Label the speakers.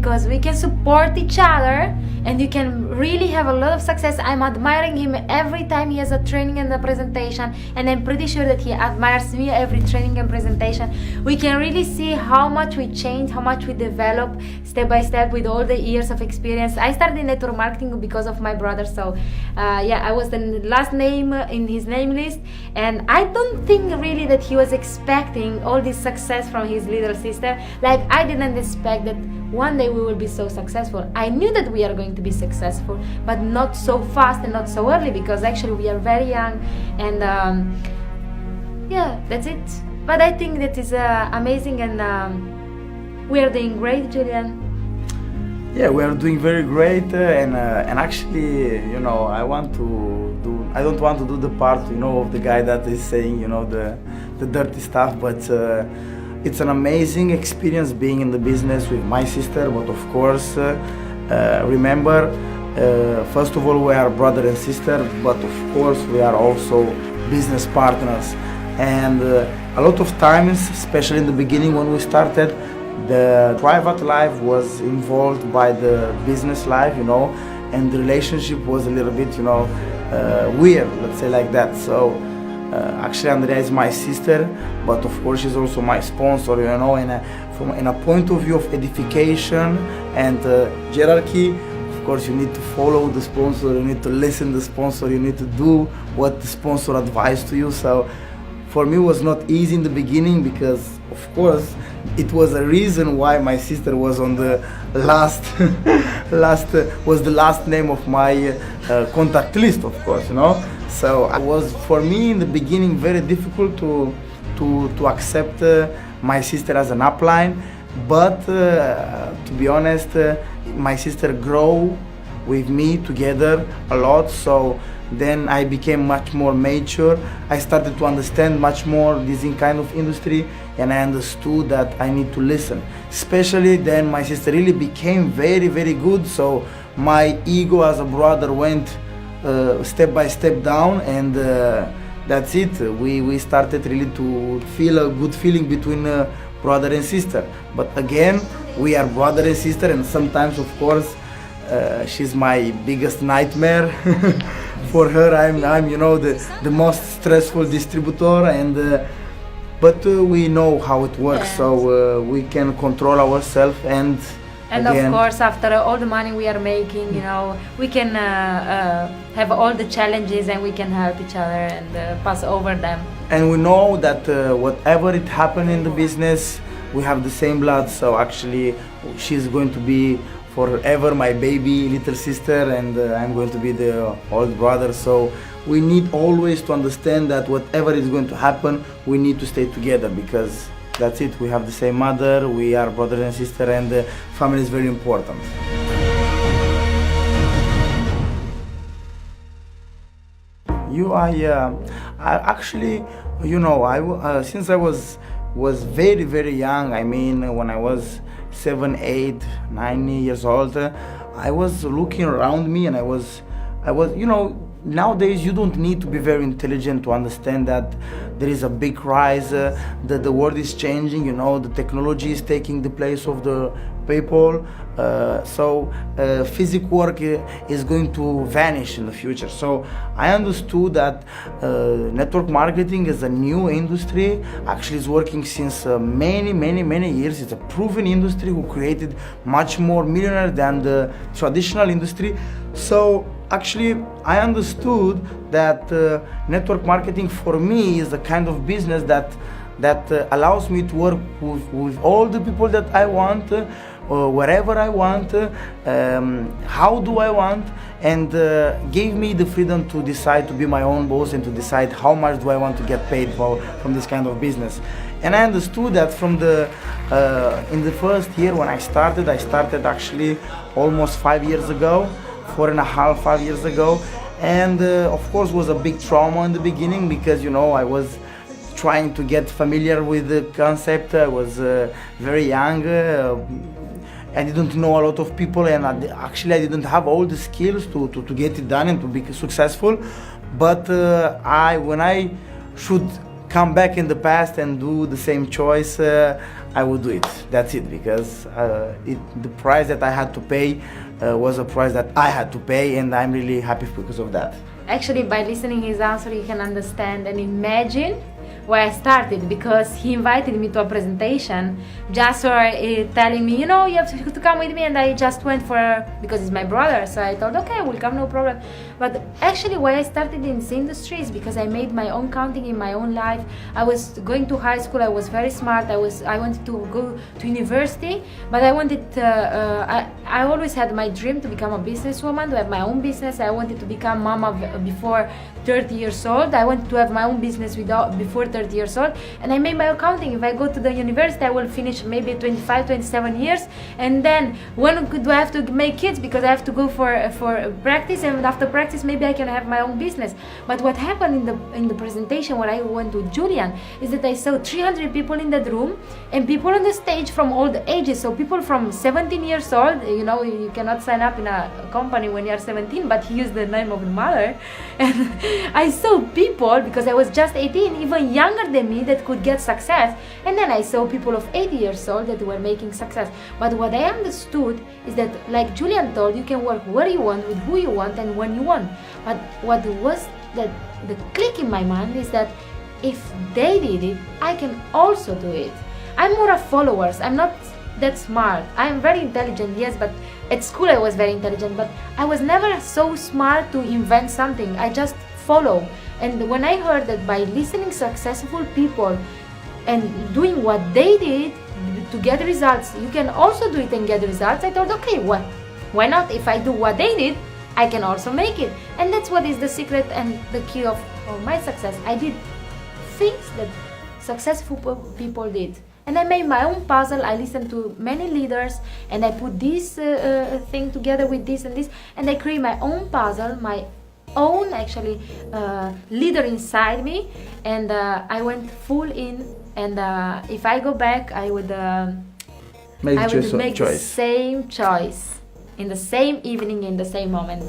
Speaker 1: because we can support each other and you can really have a lot of success. I'm admiring him every time he has a training and a presentation, and I'm pretty sure that he admires me every training and presentation. We can really see how much we change, how much we develop step by step with all the years of experience. I started in network marketing because of my brother, so I was the last name in his name list, and I don't think really that he was expecting all this success from his little sister. Like, I didn't expect that one day we will be so successful. I knew that we are going to be successful, but not so fast and not so early, because actually we are very young, and that's it. But I think that is amazing, and we are doing great, Julian.
Speaker 2: Yeah, we are doing very great, and actually, I don't want to do the part, of the guy that is saying, the dirty stuff, but it's an amazing experience being in the business with my sister. But of course, remember, first of all, we are brother and sister, but of course we are also business partners. And a lot of times, especially in the beginning when we started, the private life was involved by the business life, and the relationship was a little bit, weird, let's say like that. So actually Andreea is my sister, but of course she's also my sponsor, from in a point of view of edification and hierarchy. Of course, you need to follow the sponsor, you need to listen to the sponsor, you need to do what the sponsor advised to you. So for me it was not easy in the beginning, because of course it was a reason why my sister was on the last was the last name of my contact list, of course, So it was for me in the beginning very difficult to accept my sister as an upline, but to be honest, my sister grew with me together a lot. So then I became much more mature. I started to understand much more this kind of industry, and I understood that I need to listen. Especially then my sister really became very, very good. So my ego as a brother went step by step down, and that's it. We started really to feel a good feeling between brother and sister. But again, we are brother and sister, and sometimes, of course, she's my biggest nightmare. For her, I'm the most stressful distributor, and but we know how it works, so we can control ourselves. And again,
Speaker 1: of course, after all the money we are making, we can have all the challenges, and we can help each other and pass over them.
Speaker 2: And we know that whatever it happened in the business, we have the same blood. So actually, she's going to be forever my baby little sister, and I'm going to be the old brother. So we need always to understand that whatever is going to happen, we need to stay together, because that's it. We have the same mother, we are brother and sister, and family is very important. I actually, since I was very, very young, I mean, when I was 7, 8, 9 years old, I was looking around me, and I was, nowadays you don't need to be very intelligent to understand that there is a big rise, that the world is changing, the technology is taking the place of the people, so physical work is going to vanish in the future. So I understood that network marketing is a new industry, actually is working since many years. It's a proven industry who created much more millionaires than the traditional industry. So actually I understood that network marketing for me is the kind of business that allows me to work with all the people that I want, wherever I want, how do I want, and gave me the freedom to decide to be my own boss and to decide how much do I want to get paid from this kind of business. And I understood that from in the first year when I started actually almost 5 years ago, 4.5, 5 years ago, and of course was a big trauma in the beginning, because I was trying to get familiar with the concept. I was very young, I didn't know a lot of people, and actually I didn't have all the skills to get it done and to be successful. But when I should come back in the past and do the same choice, I would do it. That's it, because the price that I had to pay was a price that I had to pay, and I'm really happy because of that.
Speaker 1: Actually, by listening his answer, you can understand and imagine where I started, because he invited me to a presentation just for telling me, you know, you have to come with me, and I just went for, because it's my brother, so I thought, okay, I will come, no problem. But actually why I started in this industry is because I made my own counting in my own life. I was going to high school, I was very smart, I wanted to go to university, but I wanted I always had my dream to become a businesswoman, to have my own business. I wanted to become mama before 30 years old. I wanted to have my own business before 30 years old, and I made my accounting. If I go to the university, I will finish maybe 25, 27 years, and then when do I have to make kids, because I have to go for practice, and after practice maybe I can have my own business. But what happened in the presentation when I went to Iulian is that I saw 300 people in that room, and people on the stage from all the ages. So people from 17 years old, you know, you cannot sign up in a company when you are 17, but he used the name of the mother, and I saw people, because I was just 18, even younger than me, that could get success. And then I saw people of 80 years old that were making success. But what I understood is that, like Iulian told, you can work where you want, with who you want, and when you want. But what was the click in my mind is that if they did it, I can also do it. I'm more of followers. I'm not that smart. I'm very intelligent, yes, but at school I was very intelligent, but I was never so smart to invent something. I just follow. And when I heard that by listening successful people and doing what they did to get results, you can also do it and get results, I thought, okay, why not? If I do what they did, I can also make it. And that's what is the secret and the key of my success. I did things that successful people did. And I made my own puzzle. I listened to many leaders, and I put this thing together with this and this, and I create my own puzzle, my own actually leader inside me, and I went full in. And if I go back, I would make the same choice in the same evening, in the same moment.